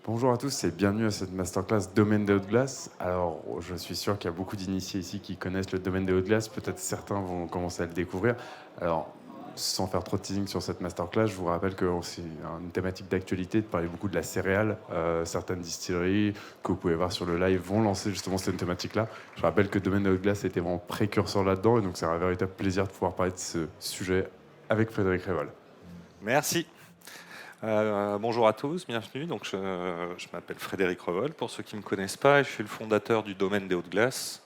Bonjour à tous et bienvenue à cette masterclass Domaine des hautes glaces. Alors, je suis sûr qu'il y a beaucoup d'initiés ici qui connaissent le domaine des hautes glaces. Peut-être certains vont commencer à le découvrir. Alors, sans faire trop de teasing sur cette masterclass, je vous rappelle que c'est une thématique d'actualité de parler beaucoup de la céréale. Certaines distilleries que vous pouvez voir sur le live vont lancer justement cette thématique-là. Je rappelle que le domaine des hautes glaces était vraiment précurseur là-dedans et donc c'est un véritable plaisir de pouvoir parler de ce sujet avec Frédéric Réval. Merci. Bonjour à tous, bienvenue. Donc, je m'appelle Frédéric Revol, pour ceux qui ne me connaissent pas, et je suis le fondateur du domaine des Hautes Glaces.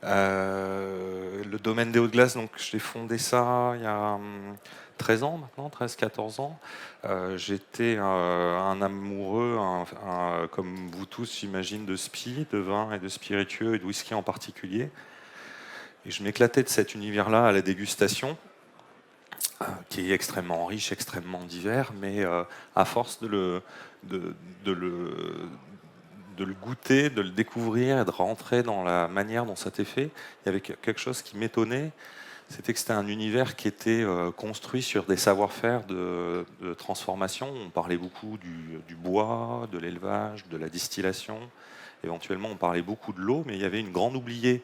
Le domaine des Hautes Glaces, donc, je l'ai fondé ça il y a 13 ans maintenant, 13-14 ans. J'étais un amoureux, comme vous tous, j'imagine, de spi, de vin et de spiritueux et de whisky en particulier. Et je m'éclatais de cet univers-là à la dégustation, qui est extrêmement riche, extrêmement divers, mais à force de, de le, de le goûter, de le découvrir et de rentrer dans la manière dont ça était fait, il y avait quelque chose qui m'étonnait, c'était que c'était un univers qui était construit sur des savoir-faire de transformation. On parlait beaucoup du bois, de l'élevage, de la distillation, éventuellement on parlait beaucoup de l'eau, mais il y avait une grande oubliée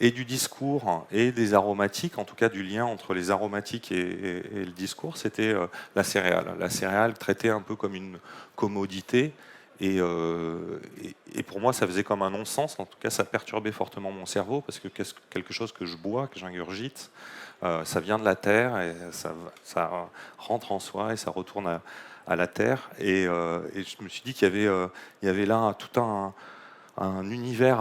et du discours et des aromatiques, en tout cas du lien entre les aromatiques et le discours, c'était la céréale. La céréale traitée un peu comme une commodité. Et pour moi, ça faisait comme un non-sens. En tout cas, ça perturbait fortement mon cerveau parce que quelque chose que je bois, que j'ingurgite, ça vient de la terre et ça rentre en soi et ça retourne à la terre. Et je me suis dit qu'il y avait là tout un univers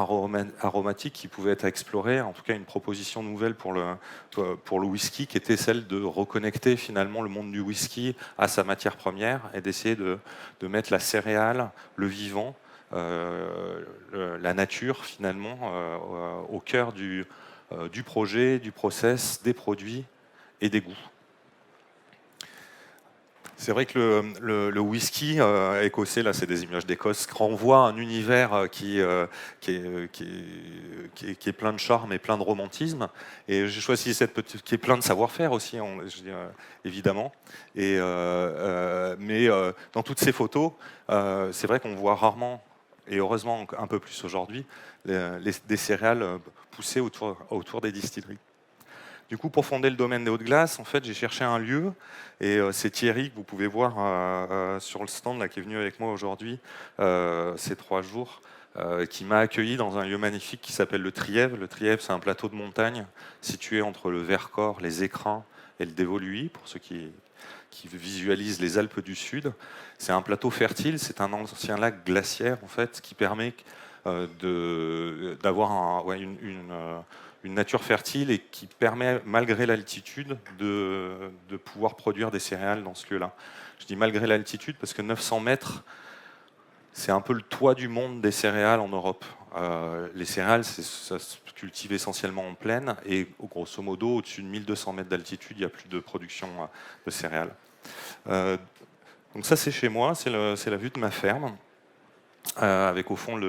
aromatique qui pouvait être exploré, en tout cas une proposition nouvelle pour le whisky, qui était celle de reconnecter finalement le monde du whisky à sa matière première et d'essayer de mettre la céréale, le vivant, la nature finalement au cœur du projet, du process, des produits et des goûts. C'est vrai que le whisky écossais, là c'est des images d'Écosse, renvoie à un univers qui est plein de charme et plein de romantisme. Et j'ai choisi cette petite, qui est plein de savoir-faire aussi, je dis, évidemment. Mais dans toutes ces photos, c'est vrai qu'on voit rarement, et heureusement un peu plus aujourd'hui, des céréales poussées autour des distilleries. Du coup, pour fonder le domaine des hautes glaces, en fait, j'ai cherché un lieu, et c'est Thierry que vous pouvez voir sur le stand là, qui est venu avec moi aujourd'hui ces 3 jours, qui m'a accueilli dans un lieu magnifique qui s'appelle le Trièves. Le Trièves, c'est un plateau de montagne situé entre le Vercors, les Écrins et le Dévoluy, pour ceux qui visualisent les Alpes du Sud. C'est un plateau fertile, c'est un ancien lac glaciaire en fait, qui permet d'avoir une nature fertile et qui permet, malgré l'altitude, de pouvoir produire des céréales dans ce lieu-là. Je dis malgré l'altitude parce que 900 mètres, c'est un peu le toit du monde des céréales en Europe. Les céréales, ça se cultive essentiellement en plaine et grosso modo, au-dessus de 1200 mètres d'altitude, il n'y a plus de production de céréales. Donc ça, c'est chez moi, c'est la vue de ma ferme, avec au fond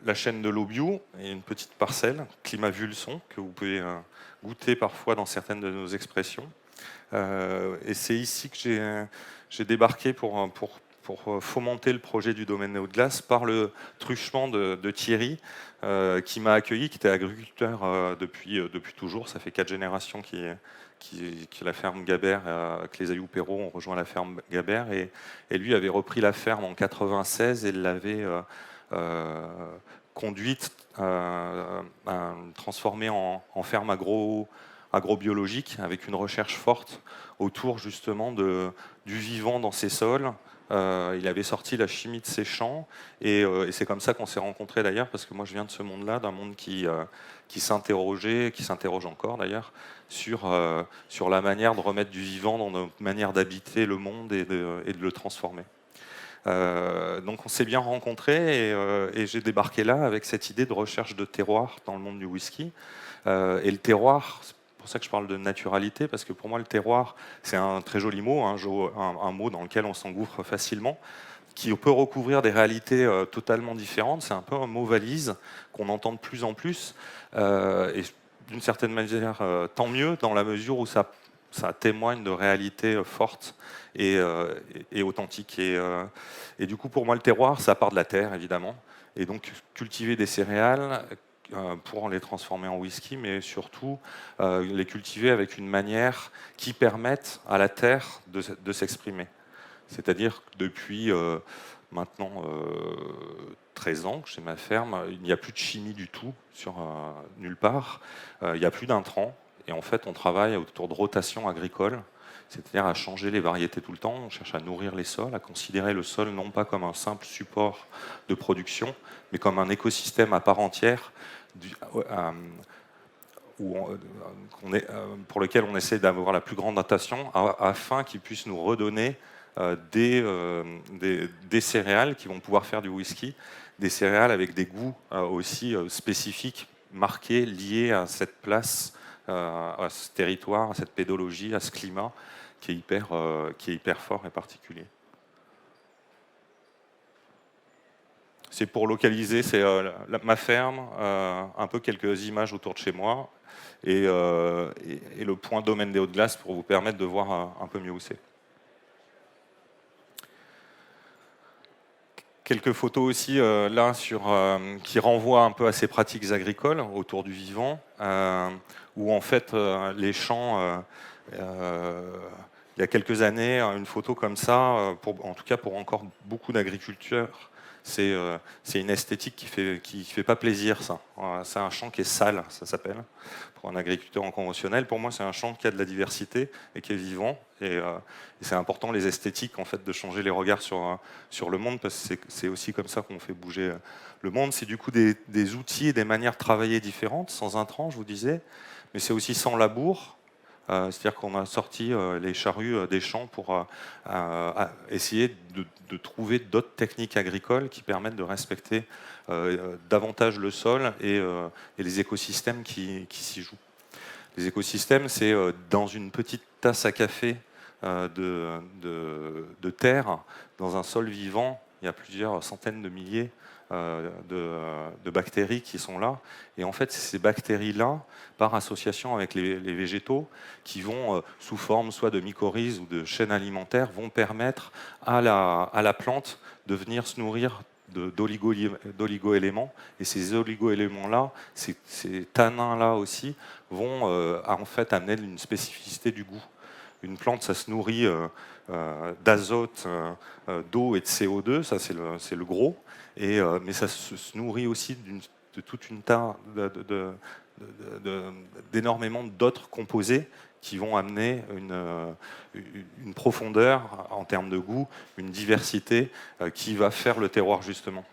la chaîne de l'eau bio et une petite parcelle, climat Vulson, que vous pouvez goûter parfois dans certaines de nos expressions. Et c'est ici que j'ai débarqué pour fomenter le projet du domaine des Hautes-Glaces par le truchement de Thierry, qui m'a accueilli, qui était agriculteur depuis toujours. Ça fait 4 générations qui la ferme Gabert, que les Ayoux-Perrault ont rejoint la ferme Gabert. Et lui avait repris la ferme en 96 et l'avait conduite, transformée en ferme agrobiologique, avec une recherche forte autour justement du vivant dans ses sols. Il avait sorti la chimie de ses champs et c'est comme ça qu'on s'est rencontrés d'ailleurs, parce que moi je viens de ce monde-là, d'un monde qui s'interrogeait, qui s'interroge encore d'ailleurs, sur la manière de remettre du vivant dans notre manière d'habiter le monde et de le transformer. Donc on s'est bien rencontrés et j'ai débarqué là avec cette idée de recherche de terroir dans le monde du whisky. Et le terroir, c'est pour ça que je parle de naturalité, parce que pour moi le terroir, c'est un très joli mot, un mot dans lequel on s'engouffre facilement, qui peut recouvrir des réalités totalement différentes. C'est un peu un mot valise qu'on entend de plus en plus, et d'une certaine manière, tant mieux, dans la mesure où ça ça témoigne de réalités fortes et authentiques. Et du coup, pour moi, le terroir, ça part de la terre, évidemment. Et donc, cultiver des céréales pour les transformer en whisky, mais surtout les cultiver avec une manière qui permette à la terre de s'exprimer. C'est-à-dire que depuis maintenant 13 ans que j'ai ma ferme, il n'y a plus de chimie du tout, nulle part. Il n'y a plus d'intrants. Et en fait, on travaille autour de rotation agricole, c'est-à-dire à changer les variétés tout le temps. On cherche à nourrir les sols, à considérer le sol non pas comme un simple support de production, mais comme un écosystème à part entière pour lequel on essaie d'avoir la plus grande attention afin qu'il puisse nous redonner des céréales qui vont pouvoir faire du whisky, des céréales avec des goûts aussi spécifiques, marqués, liés à cette place, à ce territoire, à cette pédologie, à ce climat qui est hyper fort et particulier. C'est pour localiser ma ferme, un peu quelques images autour de chez moi, et le point domaine des Hautes-Glaces pour vous permettre de voir un peu mieux où c'est. Quelques photos aussi là qui renvoient un peu à ces pratiques agricoles autour du vivant, où en fait les champs, il y a quelques années, une photo comme ça, en tout cas pour encore beaucoup d'agriculteurs, c'est une esthétique qui fait pas plaisir, ça. C'est un champ qui est sale, ça s'appelle, pour un agriculteur en conventionnel. Pour moi, c'est un champ qui a de la diversité et qui est vivant. Et c'est important, les esthétiques, en fait, de changer les regards sur le monde, parce que c'est aussi comme ça qu'on fait bouger le monde. C'est du coup des outils et des manières de travailler différentes, sans intrants, je vous disais, mais c'est aussi sans labour. C'est-à-dire qu'on a sorti les charrues des champs pour essayer de trouver d'autres techniques agricoles qui permettent de respecter davantage le sol et les écosystèmes qui s'y jouent. Les écosystèmes, c'est dans une petite tasse à café de terre, dans un sol vivant, il y a plusieurs centaines de milliers de bactéries qui sont là. Et en fait, c'est ces bactéries-là, par association avec les végétaux, qui vont, sous forme soit de mycorhizes ou de chaînes alimentaires, vont permettre à la plante de venir se nourrir d'oligo-éléments. Et ces oligo-éléments-là, ces tanins-là aussi, vont en fait amener une spécificité du goût. Une plante, ça se nourrit d'azote, d'eau et de CO2, ça c'est le gros. Mais ça se nourrit aussi de toute une tas d'énormément d'autres composés qui vont amener une profondeur en termes de goût, une diversité qui va faire le terroir justement.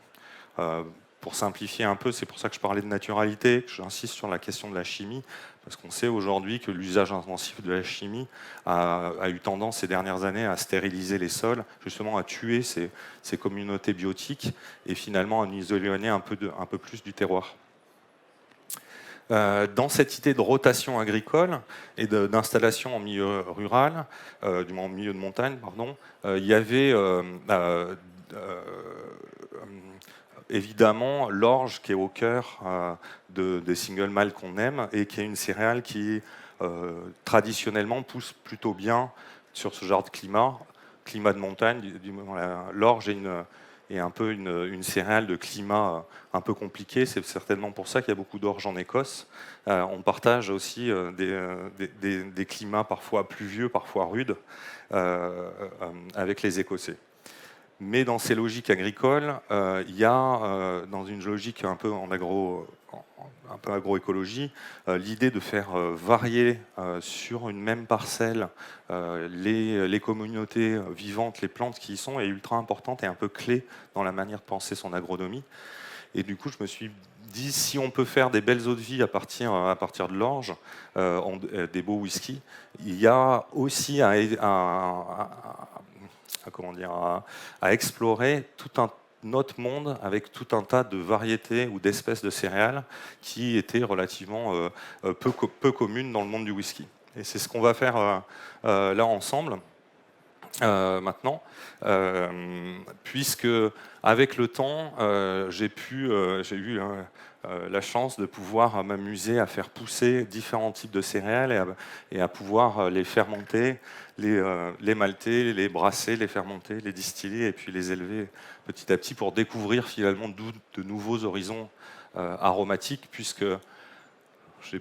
Pour simplifier un peu, c'est pour ça que je parlais de naturalité, que j'insiste sur la question de la chimie, parce qu'on sait aujourd'hui que l'usage intensif de la chimie a eu tendance ces dernières années à stériliser les sols, justement à tuer ces communautés biotiques et finalement à nous éloigner un peu plus du terroir. Dans cette idée de rotation agricole et d'installation en milieu rural, en milieu de montagne, pardon, il y avait évidemment l'orge qui est au cœur des single malt qu'on aime et qui est une céréale qui traditionnellement pousse plutôt bien sur ce genre de climat de montagne. L'orge est un peu une céréale de climat un peu compliqué. C'est certainement pour ça qu'il y a beaucoup d'orge en Écosse. On partage aussi des climats parfois pluvieux, parfois rudes, avec les Écossais. Mais dans ces logiques agricoles, il y a, dans une logique un peu agroécologie, l'idée de faire varier sur une même parcelle les communautés vivantes, les plantes qui y sont, est ultra importante et un peu clé dans la manière de penser son agronomie. Et du coup, je me suis dit, si on peut faire des belles eaux de vie à partir de l'orge, des beaux whisky, il y a aussi à explorer tout un autre monde avec tout un tas de variétés ou d'espèces de céréales qui étaient relativement peu communes dans le monde du whisky. Et c'est ce qu'on va faire là ensemble. maintenant, puisque avec le temps, j'ai eu la chance de pouvoir m'amuser à faire pousser différents types de céréales et à pouvoir les fermenter, les malter, les brasser, les fermenter, les distiller et puis les élever petit à petit pour découvrir finalement de nouveaux horizons aromatiques, puisque j'ai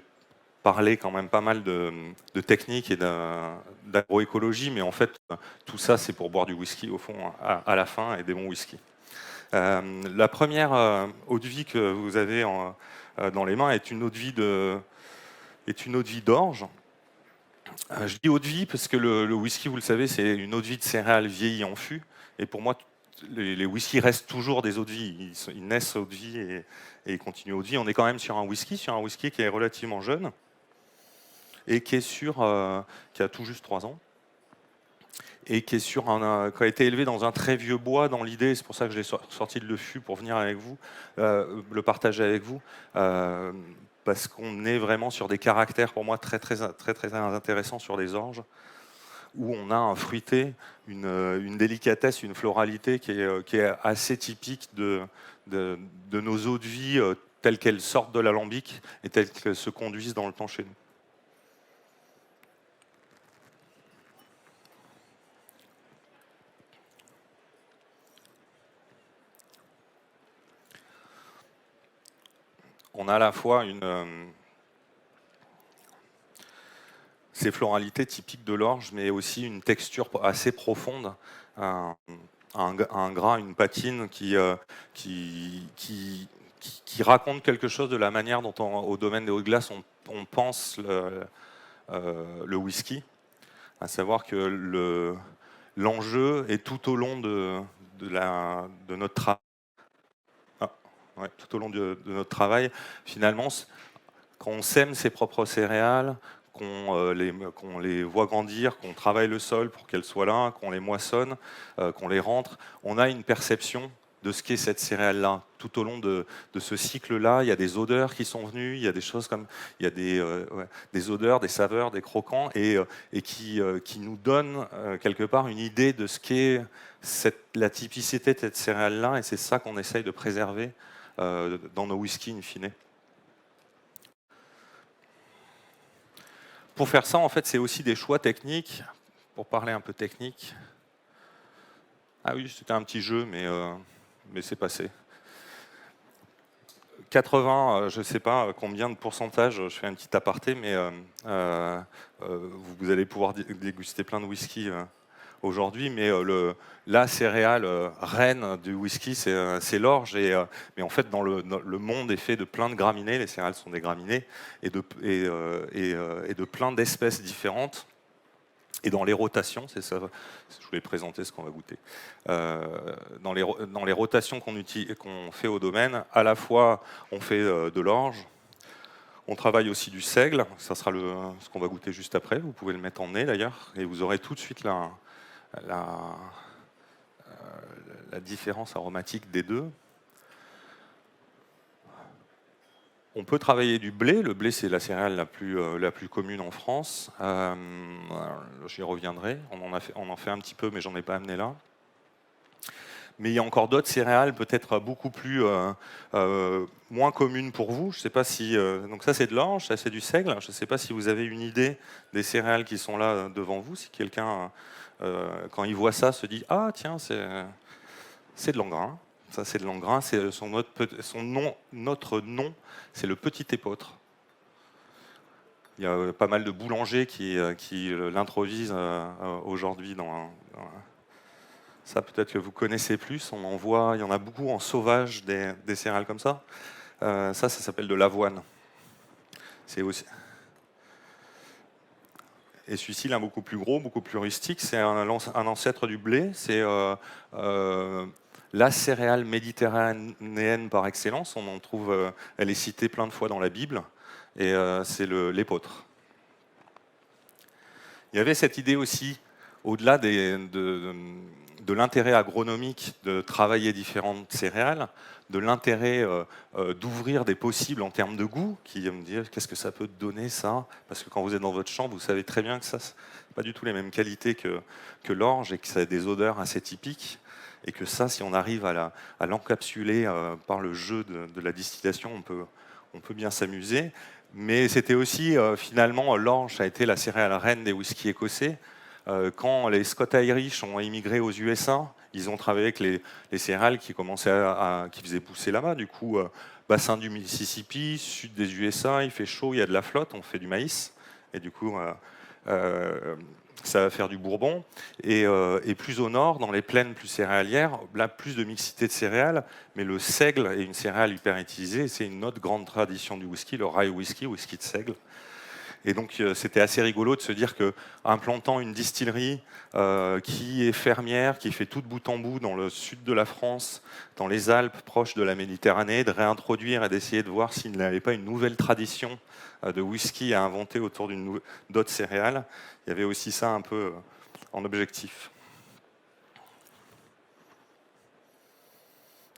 parlé quand même pas mal de techniques et d'agroécologie, mais en fait, tout ça, c'est pour boire du whisky, au fond, à la fin, et des bons whisky. La première eau de vie que vous avez dans les mains est une eau de vie d'orge. Je dis eau de vie parce que le whisky, vous le savez, c'est une eau de vie de céréales vieillies en fût. Et pour moi, les whiskies restent toujours des eaux de vie. Ils naissent eau de vie et ils continuent eau de vie. On est quand même sur un whisky qui est relativement jeune et qui a tout juste 3 ans. Et qui a été élevé dans un très vieux bois dans l'idée, c'est pour ça que je l'ai sorti de le fût pour venir avec vous, le partager avec vous, parce qu'on est vraiment sur des caractères pour moi très intéressants sur les orges, où on a un fruité, une délicatesse, une floralité qui est assez typique de nos eaux de vie telles qu'elles sortent de l'alambic et telles qu'elles se conduisent dans le temps chez nous. On a à la fois ces floralités typiques de l'orge, mais aussi une texture assez profonde, un gras, une patine qui raconte quelque chose de la manière dont, au domaine des hautes-glaces, on pense le whisky, à savoir que l'enjeu est tout au long de notre travail. Ouais, tout au long de notre travail, finalement, quand on sème ses propres céréales, qu'on les voit grandir, qu'on travaille le sol pour qu'elles soient là, qu'on les moissonne, qu'on les rentre, on a une perception de ce qu'est cette céréale-là. Tout au long de ce cycle-là, il y a des odeurs qui sont venues, il y a des choses comme, il y a des odeurs, des saveurs, des croquants, et qui nous donnent quelque part une idée de ce qu'est la typicité de cette céréale-là, et c'est ça qu'on essaye de préserver dans nos whiskies in fine. Pour faire ça, en fait, c'est aussi des choix techniques. Pour parler un peu technique. Ah oui, c'était un petit jeu, mais c'est passé. 80, je ne sais pas combien de pourcentage, je fais un petit aparté, mais vous allez pouvoir déguster plein de whisky aujourd'hui, mais la céréale reine du whisky, c'est l'orge. Mais en fait, dans le monde est fait de plein de graminées. Les céréales sont des graminées et de plein d'espèces différentes. Et dans les rotations, c'est ça, je voulais présenter ce qu'on va goûter. Dans les rotations qu'on fait au domaine, à la fois on fait de l'orge, on travaille aussi du seigle, ça sera ce qu'on va goûter juste après, vous pouvez le mettre en nez d'ailleurs, et vous aurez tout de suite la différence aromatique des deux. On peut travailler du blé. Le blé, c'est la céréale la plus commune en France. J'y reviendrai. On en fait un petit peu, mais j'en ai pas amené là. Mais il y a encore d'autres céréales, peut-être beaucoup plus moins communes pour vous. Je sais pas si. Donc ça, c'est de l'orge, ça c'est du seigle. Je ne sais pas si vous avez une idée des céréales qui sont là devant vous. Si quelqu'un, quand il voit ça, se dit ah tiens, c'est de l'engrain. Ça, c'est de l'engrain. Notre nom, c'est le petit épeautre. Il y a pas mal de boulangers qui l'introduisent aujourd'hui ça. Peut-être que vous connaissez plus. On en voit, il y en a beaucoup en sauvage des céréales comme ça. Ça s'appelle de l'avoine. C'est aussi. Et celui-ci, il est beaucoup plus gros, beaucoup plus rustique. C'est un ancêtre du blé. C'est la céréale méditerranéenne par excellence. On en trouve, elle est citée plein de fois dans la Bible, et c'est l'épeautre. Il y avait cette idée aussi, au-delà de l'intérêt agronomique de travailler différentes céréales, de l'intérêt d'ouvrir des possibles en termes de goût, qui me dire qu'est-ce que ça peut donner ça, parce que quand vous êtes dans votre champ, vous savez très bien que ça, c'est pas du tout les mêmes qualités que l'orge et que ça a des odeurs assez typiques, et que ça, si on arrive à l'encapsuler par le jeu de la distillation, on peut bien s'amuser. Mais c'était aussi, finalement, l'orge a été la céréale reine des whiskies écossais. Quand les Scotch-Irish ont immigré aux USA, ils ont travaillé avec les céréales qui commençaient qui faisaient pousser là-bas. Du coup, bassin du Mississippi, sud des USA, il fait chaud, il y a de la flotte, on fait du maïs. Et du coup, ça va faire du bourbon. Et plus au nord, dans les plaines plus céréalières, là, plus de mixité de céréales. Mais le seigle est une céréale hyper utilisée. C'est une autre grande tradition du whisky, le rye whisky, whisky de seigle. Et donc, c'était assez rigolo de se dire qu'implantant une distillerie qui est fermière, qui fait tout de bout en bout dans le sud de la France, dans les Alpes, proches de la Méditerranée, de réintroduire et d'essayer de voir s'il n'avait pas une nouvelle tradition de whisky à inventer autour d'autres céréales. Il y avait aussi ça un peu en objectif.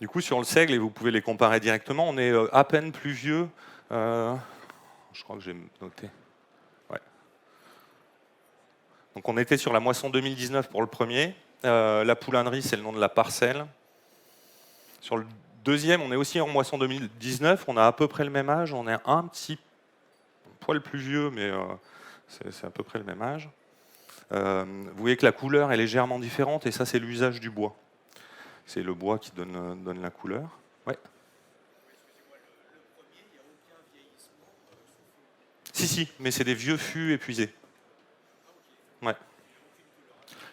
Du coup, sur le seigle, et vous pouvez les comparer directement, on est à peine plus vieux. Je crois que j'ai noté. Donc on était sur la moisson 2019 pour le premier. La poulainnerie, c'est le nom de la parcelle. Sur le deuxième, on est aussi en moisson 2019. On a à peu près le même âge. On est un petit poil plus vieux, mais c'est à peu près le même âge. Vous voyez que la couleur est légèrement différente, et ça, c'est l'usage du bois. C'est le bois qui donne la couleur. Ouais. Si, mais c'est des vieux fûts épuisés. Ouais.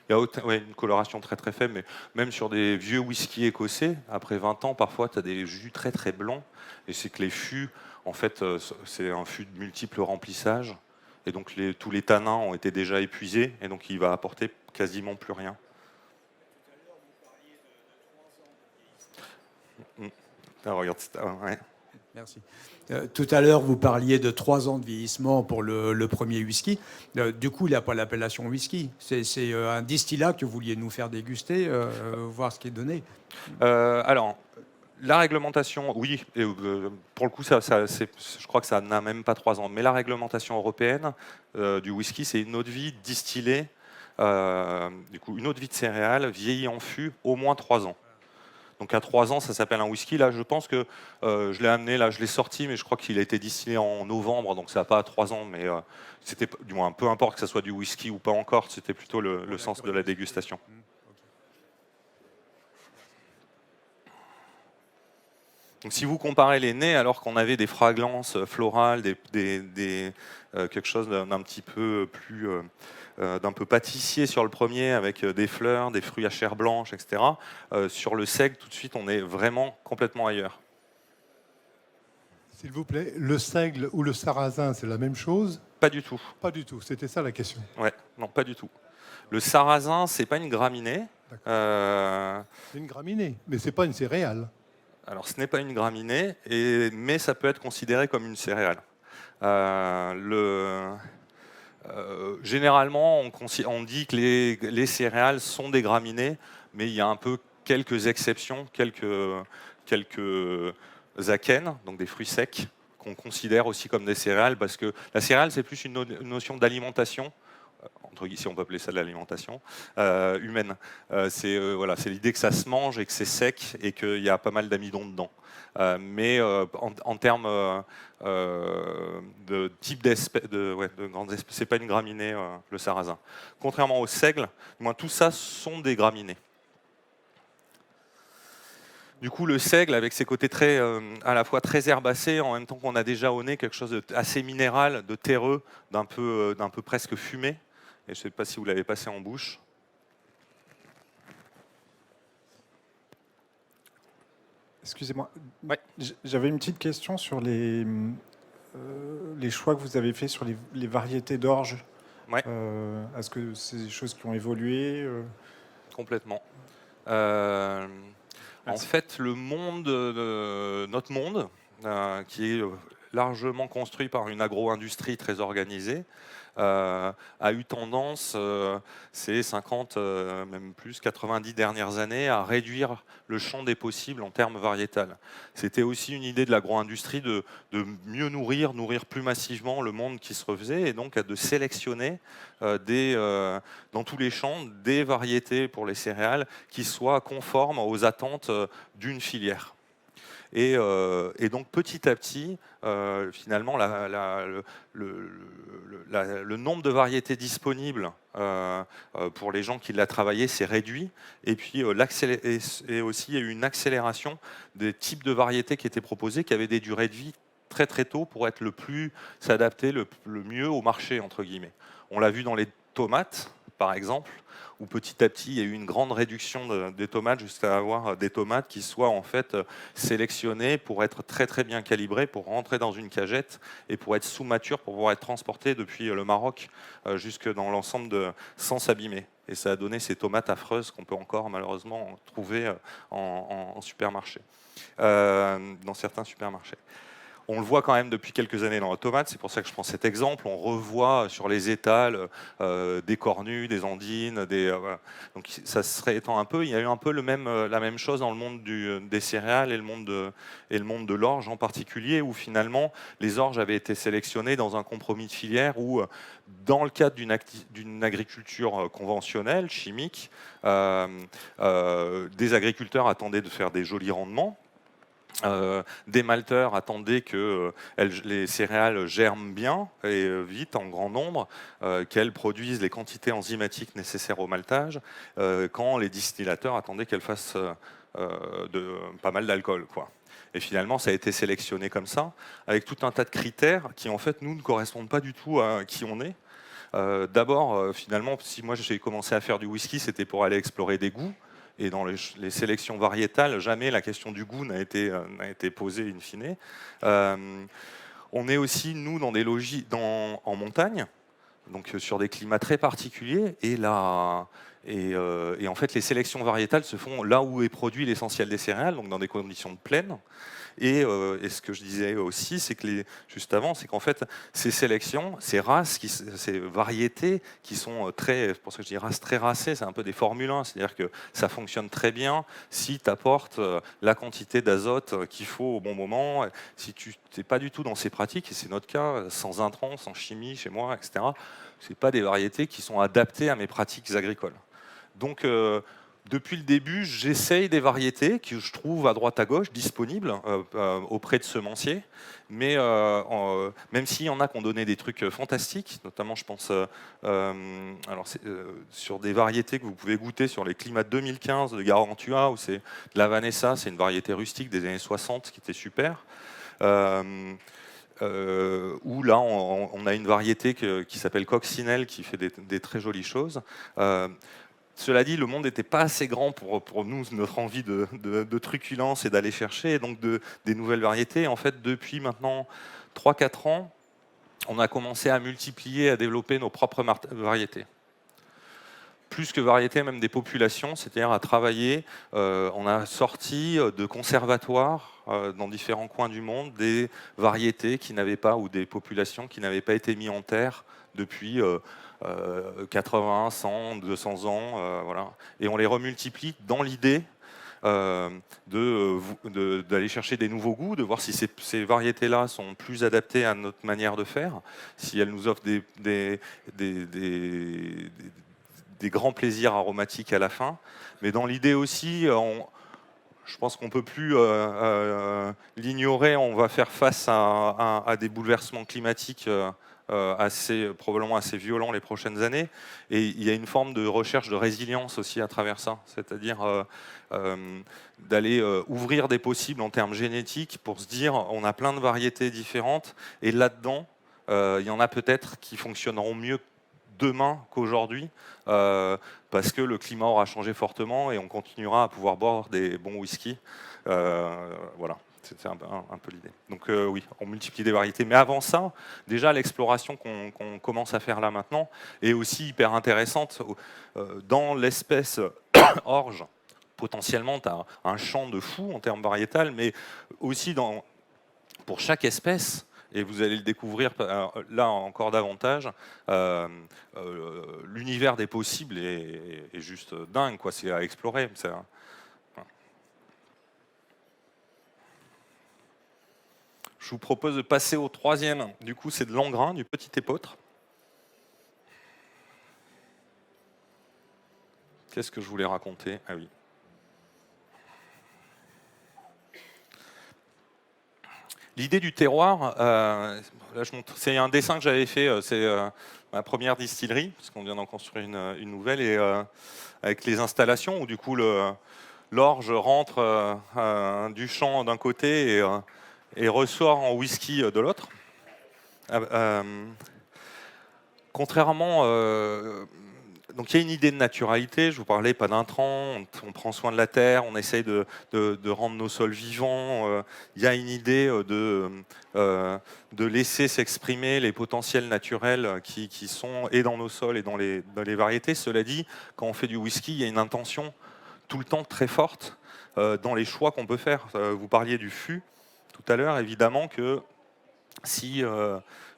Il y a une coloration très très faible, mais même sur des vieux whisky écossais, après 20 ans, parfois, tu as des jus très très blancs. Et c'est que les fûts, en fait, c'est un fût de multiples remplissages. Et donc tous les tanins ont été déjà épuisés, et donc il va apporter quasiment plus rien. Ah, regarde, ouais. Merci. Tout à l'heure, vous parliez de 3 ans de vieillissement pour le premier whisky. Du coup, il n'a pas l'appellation whisky. C'est un distillat que vous vouliez nous faire déguster, voir ce qui est donné. Alors, la réglementation, oui, et, pour le coup, je crois que ça n'a même pas 3 ans. Mais la réglementation européenne du whisky, c'est une eau de vie distillée, du coup, une eau de vie de céréales vieillie en fût au moins 3 ans. Donc à 3 ans, ça s'appelle un whisky. Là, je pense que je l'ai amené, là, je l'ai sorti, mais je crois qu'il a été distillé en novembre, donc ça n'a pas à 3 ans. Mais c'était, du moins, peu importe que ça soit du whisky ou pas encore, c'était plutôt le sens de la dégustation. Donc, si vous comparez les nez, alors qu'on avait des fragrances florales, quelque chose d'un petit peu plus d'un peu pâtissier sur le premier, avec des fleurs, des fruits à chair blanche, etc. Sur le seigle, tout de suite, on est vraiment complètement ailleurs. S'il vous plaît, le seigle ou le sarrasin, c'est la même chose? Pas du tout. Pas du tout, c'était ça la question. Ouais, non, pas du tout. Le sarrasin, c'est pas une graminée. C'est une graminée, mais c'est pas une céréale. Alors, ce n'est pas une graminée, mais ça peut être considéré comme une céréale. Généralement, on dit que les céréales sont des graminées, mais il y a un peu quelques exceptions, quelques akènes, donc des fruits secs, qu'on considère aussi comme des céréales, parce que la céréale, c'est plus une notion d'alimentation, si on peut appeler ça de l'alimentation humaine. C'est l'idée que ça se mange et que c'est sec et qu'il y a pas mal d'amidon dedans. Mais en termes de type d'espèce, de grandes espèces, c'est pas une graminée, le sarrasin. Contrairement au seigle, tout ça sont des graminées. Du coup, le seigle, avec ses côtés à la fois très herbacés, en même temps qu'on a déjà au nez quelque chose d'assez minéral, de terreux, d'un peu presque fumé. Et je ne sais pas si vous l'avez passé en bouche. Excusez-moi, ouais. J'avais une petite question sur les choix que vous avez faits sur les variétés d'orge. Ouais. Est-ce que c'est des choses qui ont évolué Complètement. En fait, notre monde, qui est largement construit par une agro-industrie très organisée, a eu tendance, ces 50, même plus, 90 dernières années, à réduire le champ des possibles en termes variétal. C'était aussi une idée de l'agro-industrie de mieux nourrir plus massivement le monde qui se refaisait, et donc de sélectionner dans tous les champs des variétés pour les céréales qui soient conformes aux attentes d'une filière. Et donc petit à petit, finalement, le nombre de variétés disponibles pour les gens qui l'ont travaillé s'est réduit. Et puis et aussi il y a eu une accélération des types de variétés qui étaient proposées, qui avaient des durées de vie très très tôt pour être s'adapter le mieux au marché, entre guillemets. On l'a vu dans les tomates, par exemple, où petit à petit, il y a eu une grande réduction des tomates jusqu'à avoir des tomates qui soient en fait sélectionnées pour être très très bien calibrées, pour rentrer dans une cagette et pour être sous-matures, pour pouvoir être transportées depuis le Maroc jusque dans l'ensemble sans s'abîmer. Et ça a donné ces tomates affreuses qu'on peut encore malheureusement trouver en supermarché, dans certains supermarchés. On le voit quand même depuis quelques années dans la tomate, c'est pour ça que je prends cet exemple. On revoit sur les étals des cornues, des andines, voilà. Donc ça se réétend un peu. Il y a eu un peu la même chose dans le monde des céréales et le monde de l'orge en particulier, où finalement les orges avaient été sélectionnées dans un compromis de filière où, dans le cadre d'une agriculture conventionnelle, chimique, des agriculteurs attendaient de faire des jolis rendements. Des malteurs attendaient que les céréales germent bien et vite en grand nombre, qu'elles produisent les quantités enzymatiques nécessaires au maltage, quand les distillateurs attendaient qu'elles fassent pas mal d'alcool, quoi. Et finalement, ça a été sélectionné comme ça, avec tout un tas de critères qui, en fait, nous, ne correspondent pas du tout à qui on est. D'abord, finalement, si moi j'ai commencé à faire du whisky, c'était pour aller explorer des goûts. Et dans les sélections variétales, jamais la question du goût n'a été posée in fine. On est aussi, nous, dans des logis en montagne, donc sur des climats très particuliers. Et en fait, les sélections variétales se font là où est produit l'essentiel des céréales, donc dans des conditions de plaine. Et ce que je disais aussi, c'est que juste avant, c'est qu'en fait, ces sélections, ces races, ces variétés qui sont pour ça que je dis races très racées, c'est un peu des Formule 1, c'est-à-dire que ça fonctionne très bien si tu apportes la quantité d'azote qu'il faut au bon moment, si tu n'es pas du tout dans ces pratiques, et c'est notre cas, sans intrants, sans chimie chez moi, etc., ce pas des variétés qui sont adaptées à mes pratiques agricoles. Donc, depuis le début, j'essaye des variétés que je trouve à droite à gauche disponibles auprès de semenciers, mais même s'il y en a qui ont donné des trucs fantastiques, notamment je pense sur des variétés que vous pouvez goûter sur les climats de 2015 de Garantua, où c'est de la Vanessa, c'est une variété rustique des années 60 qui était super. Où là on a une variété qui s'appelle Coccinelle qui fait des très jolies choses. Cela dit, le monde n'était pas assez grand pour nous, notre envie de truculence et d'aller chercher, et donc des nouvelles variétés. En fait, depuis maintenant 3-4 ans, on a commencé à multiplier, à développer nos propres variétés. Plus que variétés, même des populations, c'est-à-dire à travailler. On a sorti de conservatoires dans différents coins du monde des variétés qui n'avaient pas, ou des populations qui n'avaient pas été mises en terre depuis 80, 100, 200 ans, voilà. Et on les remultiplie dans l'idée d'aller chercher des nouveaux goûts, de voir si ces variétés-là sont plus adaptées à notre manière de faire, si elles nous offrent des grands plaisirs aromatiques à la fin. Mais dans l'idée aussi, je pense qu'on ne peut plus l'ignorer, on va faire face à des bouleversements climatiques probablement assez violents les prochaines années, et il y a une forme de recherche de résilience aussi à travers ça, c'est-à-dire d'aller ouvrir des possibles en termes génétiques pour se dire on a plein de variétés différentes, et là-dedans il y en a peut-être qui fonctionneront mieux demain qu'aujourd'hui, parce que le climat aura changé fortement et on continuera à pouvoir boire des bons whisky. Voilà. C'est un peu l'idée. Donc oui, on multiplie des variétés. Mais avant ça, déjà l'exploration qu'on commence à faire là maintenant est aussi hyper intéressante. Dans l'espèce orge, potentiellement, tu as un champ de fou en termes variétal, mais aussi pour chaque espèce, Et vous allez le découvrir là encore davantage. L'univers des possibles est juste dingue, quoi. C'est à explorer. Je vous propose de passer au troisième. Du coup, c'est de l'engrain, du petit épeautre. Qu'est-ce que je voulais raconter? Ah oui. L'idée du terroir, c'est un dessin que j'avais fait, c'est ma première distillerie, parce qu'on vient d'en construire une nouvelle, et avec les installations, où du coup l'orge rentre du champ d'un côté et ressort en whisky de l'autre. Contrairement... donc il y a une idée de naturalité, je vous parlais pas d'intrants, on prend soin de la terre, on essaye de rendre nos sols vivants, il y a une idée de laisser s'exprimer les potentiels naturels qui sont et dans nos sols et dans les variétés. Cela dit, quand on fait du whisky, il y a une intention tout le temps très forte dans les choix qu'on peut faire. Vous parliez du fût tout à l'heure, évidemment que si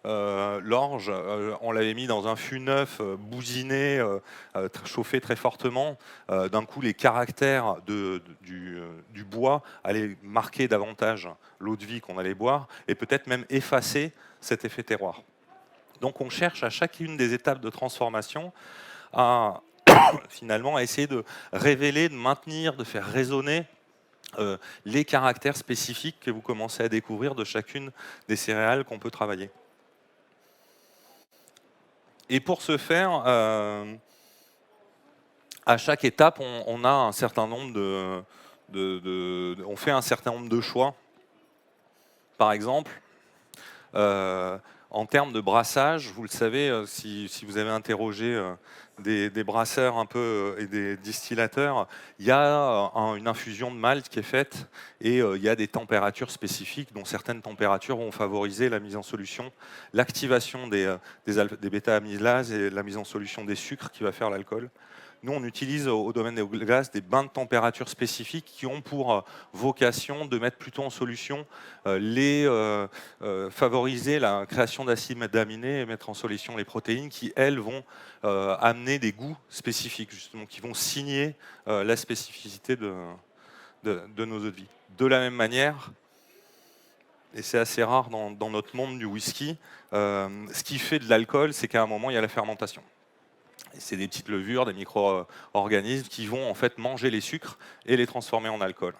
l'orge, on l'avait mis dans un fût neuf, bousiné, chauffé très fortement, d'un coup les caractères du bois allaient marquer davantage l'eau de vie qu'on allait boire et peut-être même effacer cet effet terroir. Donc on cherche à chacune des étapes de transformation à finalement à essayer de révéler, de maintenir, de faire résonner les caractères spécifiques que vous commencez à découvrir de chacune des céréales qu'on peut travailler. Et pour ce faire, à chaque étape, on a un certain nombre on fait un certain nombre de choix. Par exemple, en termes de brassage, vous le savez, si vous avez interrogé des brasseurs un peu et des distillateurs, il y a une infusion de malt qui est faite et il y a des températures spécifiques dont certaines températures vont favoriser la mise en solution, l'activation des bêta-amylases et la mise en solution des sucres qui va faire l'alcool. Nous, on utilise au domaine des glaces des bains de température spécifiques qui ont pour vocation de mettre plutôt en solution favoriser la création d'acides aminés et mettre en solution les protéines qui, elles, vont amener des goûts spécifiques, justement, qui vont signer la spécificité de nos eaux de vie. De la même manière, et c'est assez rare dans notre monde du whisky, ce qui fait de l'alcool, c'est qu'à un moment, il y a la fermentation. C'est des petites levures, des micro-organismes qui vont en fait manger les sucres et les transformer en alcool.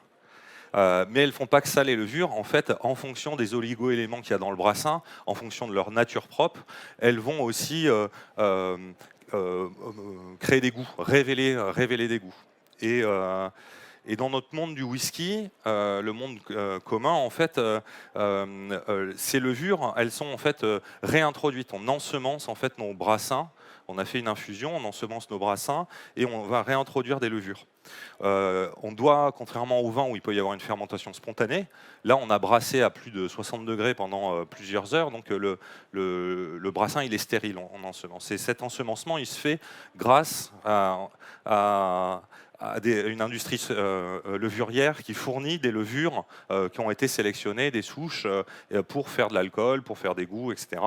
Mais elles ne font pas que ça, les levures. En fait, en fonction des oligo-éléments qu'il y a dans le brassin, en fonction de leur nature propre, elles vont aussi créer des goûts, révéler des goûts. Et dans notre monde du whisky, le monde commun, en fait, ces levures, elles sont en fait réintroduites. On ensemence en fait nos brassins. On a fait une infusion, on ensemence nos brassins et on va réintroduire des levures. On doit, contrairement au vin où il peut y avoir une fermentation spontanée, là on a brassé à plus de 60 degrés pendant plusieurs heures, donc le brassin il est stérile en ensemence. Et cet ensemencement il se fait grâce à une industrie levurière qui fournit des levures qui ont été sélectionnées, des souches, pour faire de l'alcool, pour faire des goûts, etc.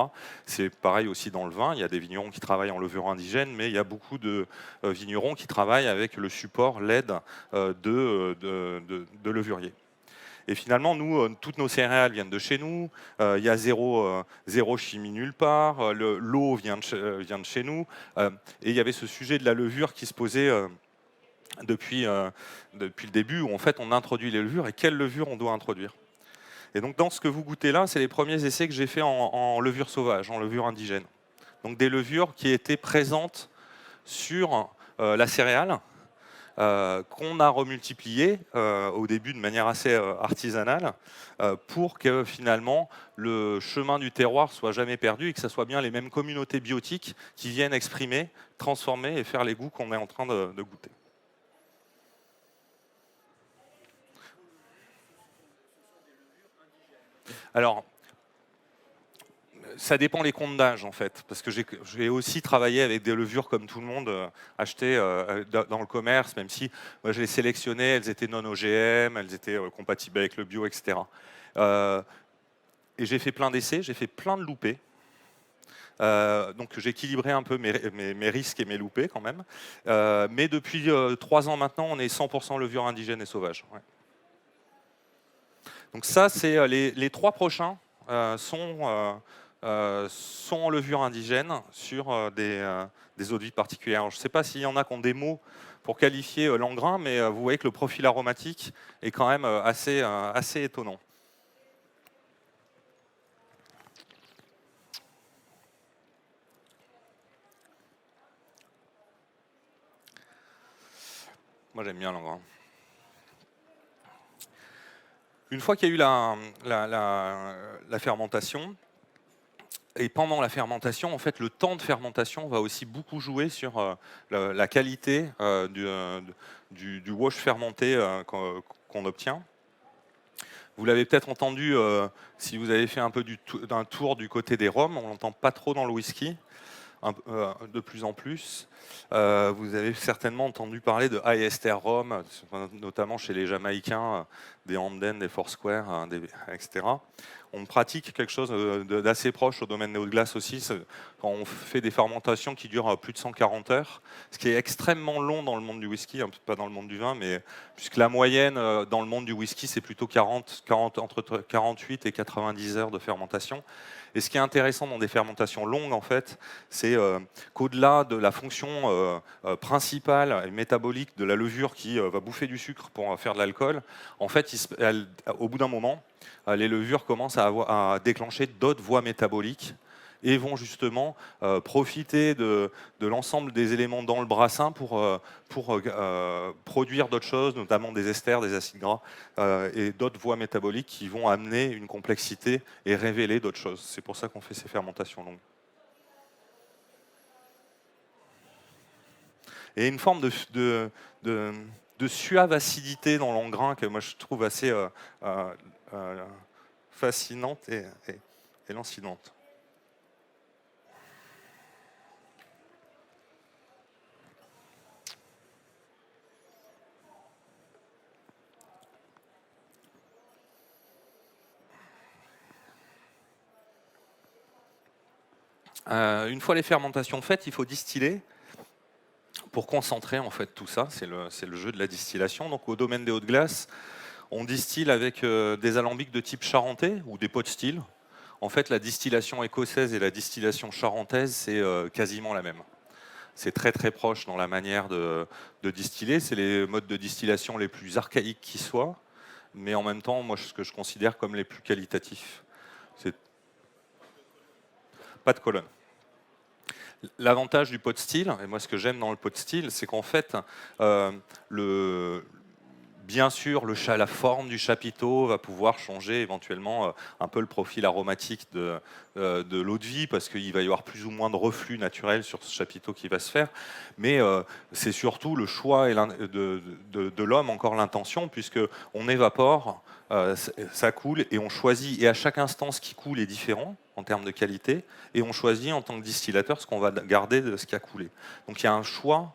C'est pareil aussi dans le vin. Il y a des vignerons qui travaillent en levure indigène, mais il y a beaucoup de vignerons qui travaillent avec le support LED de levuriers. Et finalement, nous, toutes nos céréales viennent de chez nous. Il y a zéro chimie nulle part. L'eau vient de chez nous. Et il y avait ce sujet de la levure qui se posait depuis le début, où en fait on introduit les levures et quelles levures on doit introduire. Et donc dans ce que vous goûtez là, c'est les premiers essais que j'ai fait en levure sauvage, en levure indigène. Donc des levures qui étaient présentes sur la céréale, qu'on a remultipliées au début de manière assez artisanale, pour que finalement le chemin du terroir soit jamais perdu et que ce soit bien les mêmes communautés biotiques qui viennent exprimer, transformer et faire les goûts qu'on est en train de goûter. Alors, ça dépend les comptes d'âge en fait, parce que j'ai aussi travaillé avec des levures comme tout le monde, achetées dans le commerce, même si moi, je les sélectionnais, elles étaient non OGM, elles étaient compatibles avec le bio, etc. Et j'ai fait plein d'essais, j'ai fait plein de loupés. Donc j'ai équilibré un peu mes risques et mes loupés quand même. Mais depuis 3 ans maintenant, on est 100% levure indigène et sauvage. Ouais. Donc ça, c'est les 3 prochains sont en levure indigène sur des eaux de vie particulières. Alors, je ne sais pas s'il y en a qui ont des mots pour qualifier l'engrain, mais vous voyez que le profil aromatique est quand même assez étonnant. Moi, j'aime bien l'engrain. Une fois qu'il y a eu la fermentation, et pendant la fermentation, en fait, le temps de fermentation va aussi beaucoup jouer sur la qualité du wash fermenté qu'on obtient. Vous l'avez peut-être entendu si vous avez fait un peu d'un tour du côté des rhums, on l'entend pas trop dans le whisky. De plus en plus. Vous avez certainement entendu parler de high ester rum, notamment chez les Jamaïcains, des Hamden, des Foursquare, etc. On pratique quelque chose d'assez proche au domaine des eaux de glace aussi. Quand on fait des fermentations qui durent plus de 140 heures, ce qui est extrêmement long dans le monde du whisky, pas dans le monde du vin, mais puisque la moyenne dans le monde du whisky, c'est plutôt entre 48 et 90 heures de fermentation. Et ce qui est intéressant dans des fermentations longues, en fait, c'est qu'au-delà de la fonction principale et métabolique de la levure qui va bouffer du sucre pour faire de l'alcool, en fait, au bout d'un moment, les levures commencent à déclencher d'autres voies métaboliques et vont justement profiter de l'ensemble des éléments dans le brassin pour produire d'autres choses, notamment des esters, des acides gras et d'autres voies métaboliques qui vont amener une complexité et révéler d'autres choses. C'est pour ça qu'on fait ces fermentations longues. Et une forme de suave acidité dans l'engrain que moi je trouve assez fascinante et lancinante. Une fois les fermentations faites, il faut distiller pour concentrer en fait tout ça. C'est le jeu de la distillation. Donc au domaine des eaux de glace, on distille avec des alambics de type charentais ou des pot still. En fait, la distillation écossaise et la distillation charentaise, c'est quasiment la même. C'est très très proche dans la manière de distiller. C'est les modes de distillation les plus archaïques qui soient, mais en même temps, moi, ce que je considère comme les plus qualitatifs. C'est pas de colonne. L'avantage du pot still, et moi ce que j'aime dans le pot still, c'est qu'en fait, bien sûr, la forme du chapiteau va pouvoir changer éventuellement un peu le profil aromatique de l'eau de vie, parce qu'il va y avoir plus ou moins de reflux naturel sur ce chapiteau qui va se faire. Mais c'est surtout le choix de l'homme, encore l'intention, puisqu'on évapore, ça coule, et on choisit, et à chaque instant, ce qui coule est différent en termes de qualité, et on choisit en tant que distillateur ce qu'on va garder de ce qui a coulé. Donc il y a un choix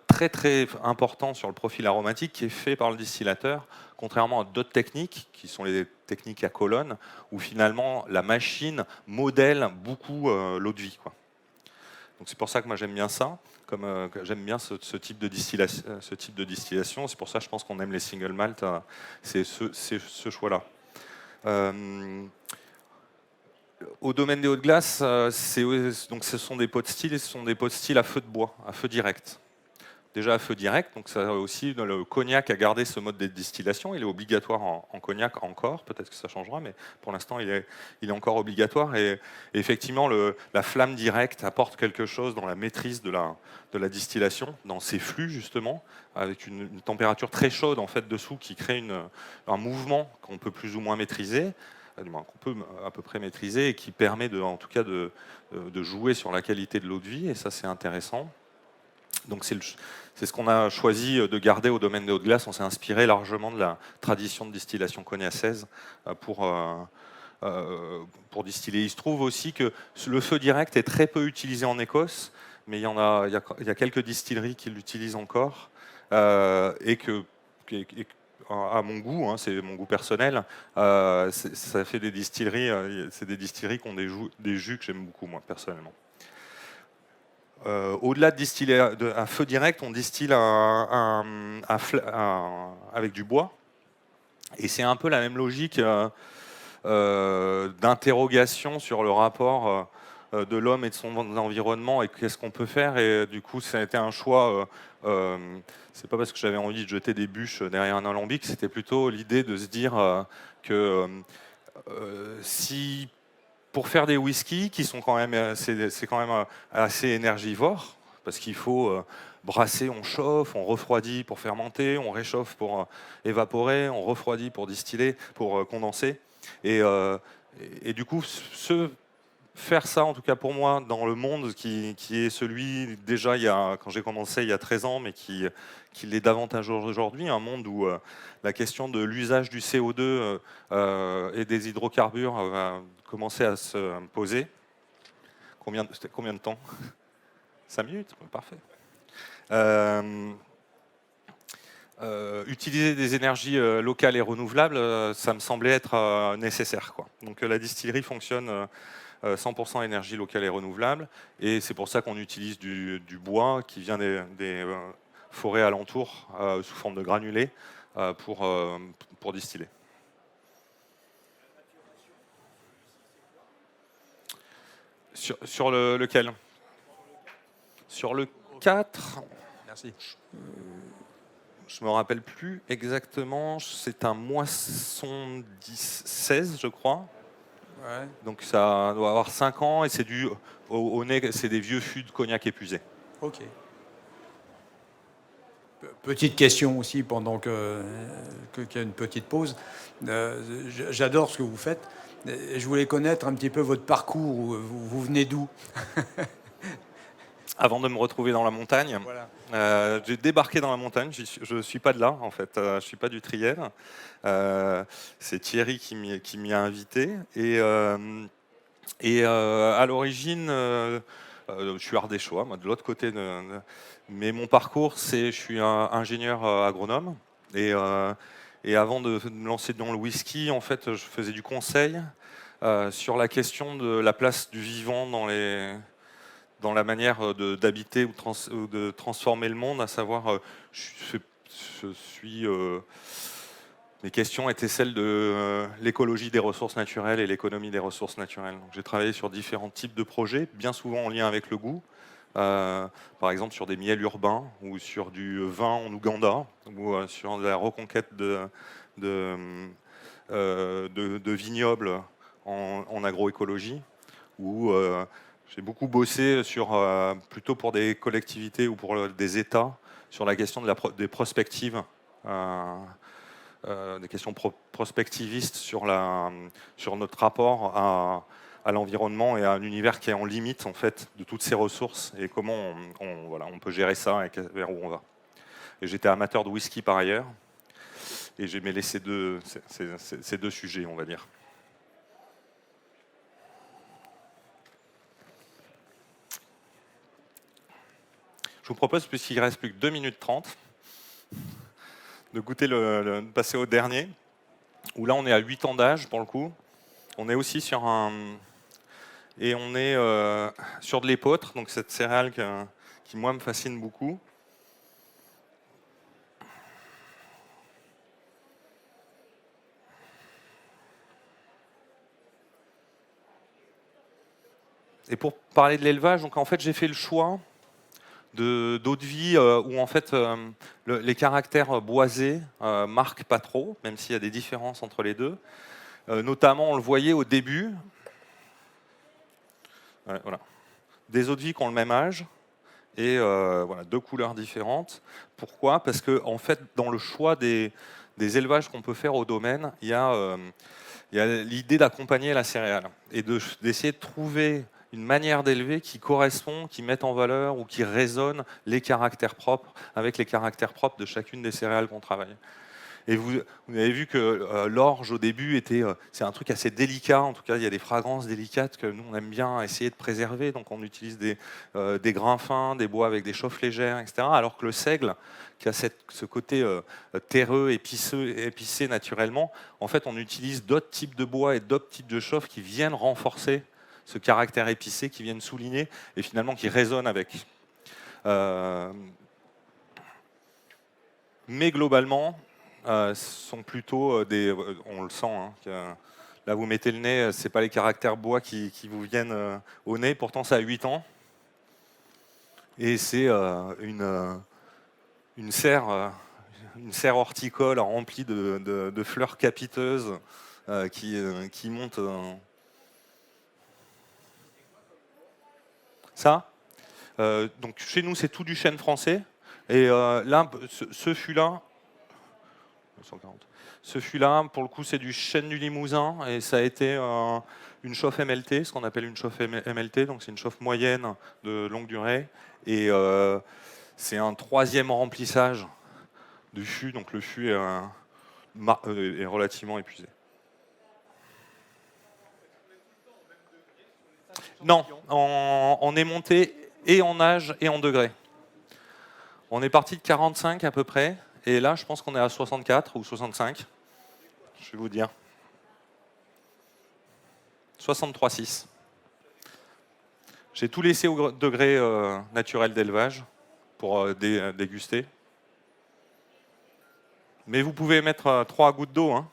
très très important sur le profil aromatique qui est fait par le distillateur, contrairement à d'autres techniques qui sont les techniques à colonne, où finalement la machine modèle beaucoup l'eau de vie, quoi. Donc c'est pour ça que moi j'aime bien ça, comme j'aime bien ce type de distillation. C'est pour ça que je pense qu'on aime les single malt, c'est ce choix-là. Au domaine des eaux de glace, ce sont des pots de style et ce sont des pots de style à feu de bois, à feu direct. Déjà à feu direct, donc ça aussi, le cognac a gardé ce mode de distillation. Il est obligatoire en cognac encore, peut-être que ça changera, mais pour l'instant il est encore obligatoire. Et effectivement, la flamme directe apporte quelque chose dans la maîtrise de la distillation, dans ces flux justement, avec une température très chaude en fait dessous qui crée un mouvement qu'on peut plus ou moins maîtriser, qu'on peut à peu près maîtriser et qui permet en tout cas de jouer sur la qualité de l'eau de vie, et ça c'est intéressant. Donc c'est ce qu'on a choisi de garder au domaine des eaux de glace. On s'est inspiré largement de la tradition de distillation cognacèse pour distiller. Il se trouve aussi que le feu direct est très peu utilisé en Écosse, mais il y a quelques distilleries qui l'utilisent encore, et à mon goût, hein, c'est mon goût personnel, ça fait des distilleries, c'est des distilleries qui ont des jus que j'aime beaucoup, moi, personnellement. Au-delà de distiller à feu direct, on distille avec du bois. Et c'est un peu la même logique d'interrogation sur le rapport de l'homme et de son environnement et qu'est-ce qu'on peut faire. Et du coup, ça a été un choix. C'est pas parce que j'avais envie de jeter des bûches derrière un alambic, c'était plutôt l'idée de se dire que si pour faire des whiskies qui sont quand même, c'est quand même assez énergivore, parce qu'il faut brasser, on chauffe, on refroidit pour fermenter, on réchauffe pour évaporer, on refroidit pour distiller, pour condenser. Et du coup, faire ça, en tout cas pour moi, dans le monde qui est celui, déjà, quand j'ai commencé il y a 13 ans, mais qui l'est davantage aujourd'hui, un monde où la question de l'usage du CO2 et des hydrocarbures va commencer à se poser. Combien de temps 5 minutes. Parfait. Utiliser des énergies locales et renouvelables, ça me semblait être nécessaire, quoi. Donc la distillerie fonctionne 100% énergie locale et renouvelable, et c'est pour ça qu'on utilise du bois qui vient des forêts alentours sous forme de granulés pour distiller. Sur lequel ? Sur le 4. Merci. Je me rappelle plus exactement, c'est un moisson 16, je crois. Ouais. Donc ça doit avoir 5 ans et c'est au nez, c'est des vieux fûts de cognac épuisés. Ok. Petite question aussi pendant qu'il y a une petite pause. J'adore ce que vous faites. Je voulais connaître un petit peu votre parcours. Vous venez d'où ? Avant de me retrouver dans la montagne, Voilà. j'ai débarqué dans la montagne. Je ne suis pas de là, en fait. Je ne suis pas du Triel. C'est Thierry qui m'y a invité. Et à l'origine, je suis ardéchois, moi, de l'autre côté. Mais mon parcours, je suis ingénieur agronome. Et avant de me lancer dans le whisky, en fait, je faisais du conseil sur la question de la place du vivant dans la manière d'habiter ou de transformer le monde, à savoir, mes questions étaient celles de l'écologie des ressources naturelles et l'économie des ressources naturelles. J'ai travaillé sur différents types de projets, bien souvent en lien avec le goût, par exemple sur des miels urbains ou sur du vin en Ouganda ou sur la reconquête de vignobles en agroécologie, ou j'ai beaucoup bossé plutôt pour des collectivités ou pour des États sur la question des prospectives, des questions prospectivistes sur notre rapport à l'environnement et à un univers qui est en limite, en fait, de toutes ces ressources et comment on peut gérer ça et vers où on va. Et j'étais amateur de whisky par ailleurs et j'ai mêlé ces deux sujets, on va dire. Je vous propose, puisqu'il ne reste plus que 2 minutes 30, de goûter de passer au dernier, où là on est à 8 ans d'âge pour le coup. On est aussi sur et on est sur de l'épeautre, donc cette céréale qui moi me fascine beaucoup. Et pour parler de l'élevage, donc en fait j'ai fait le choix d'eau de vie où en fait les caractères boisés marquent pas trop, même s'il y a des différences entre les deux. Notamment, on le voyait au début, voilà, des eaux de vie qui ont le même âge et voilà, 2 couleurs différentes. Pourquoi ? Parce que en fait, dans le choix des élevages qu'on peut faire au domaine, il y a l'idée d'accompagner la céréale et d'essayer de trouver une manière d'élever qui correspond, qui mette en valeur ou qui résonne les caractères propres avec les caractères propres de chacune des céréales qu'on travaille. Et vous avez vu que l'orge au début c'est un truc assez délicat. En tout cas, il y a des fragrances délicates que nous on aime bien essayer de préserver. Donc on utilise des grains fins, des bois avec des chauffes légères, etc. Alors que le seigle, qui a ce côté terreux, épicé naturellement, en fait on utilise d'autres types de bois et d'autres types de chauffes qui viennent renforcer ce caractère épicé, qui viennent souligner et finalement qui résonnent avec. Mais globalement, sont plutôt on le sent, hein, là vous mettez le nez, c'est pas les caractères bois qui vous viennent au nez, pourtant ça a 8 ans. Et c'est une serre horticole remplie de fleurs capiteuses qui montent. Ça. Donc chez nous, c'est tout du chêne français. Et là, ce fût-là, pour le coup, c'est du chêne du Limousin. Et ça a été une chauffe MLT, ce qu'on appelle une chauffe MLT. Donc c'est une chauffe moyenne de longue durée. Et c'est un 3e remplissage du fût. Donc le fût est relativement épuisé. Non, on est monté et en âge et en degrés. On est parti de 45 à peu près, et là je pense qu'on est à 64 ou 65. Je vais vous dire. 63,6. J'ai tout laissé au degré naturel d'élevage pour déguster. Mais vous pouvez mettre 3 gouttes d'eau. Hein.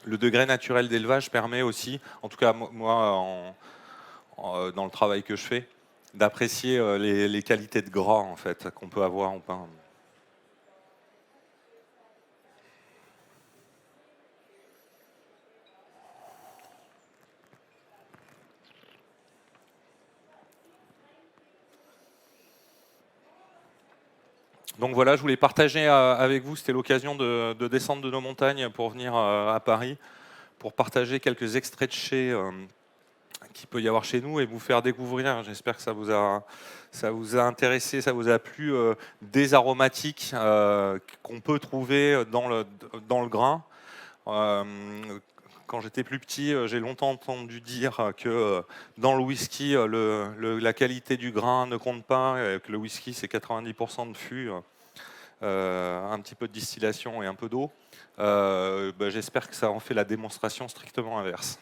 Le degré naturel d'élevage permet aussi, en tout cas moi, dans le travail que je fais, d'apprécier les qualités de gras en fait, qu'on peut avoir en pain. Donc voilà, je voulais partager avec vous, c'était l'occasion de descendre de nos montagnes pour venir à Paris, pour partager quelques extraits de chais qu'il peut y avoir chez nous et vous faire découvrir, j'espère que ça vous a intéressé, ça vous a plu, des aromatiques qu'on peut trouver dans le grain. Quand j'étais plus petit, j'ai longtemps entendu dire que dans le whisky, la qualité du grain ne compte pas, que le whisky c'est 90% de fût, un petit peu de distillation et un peu d'eau. J'espère que ça en fait la démonstration strictement inverse.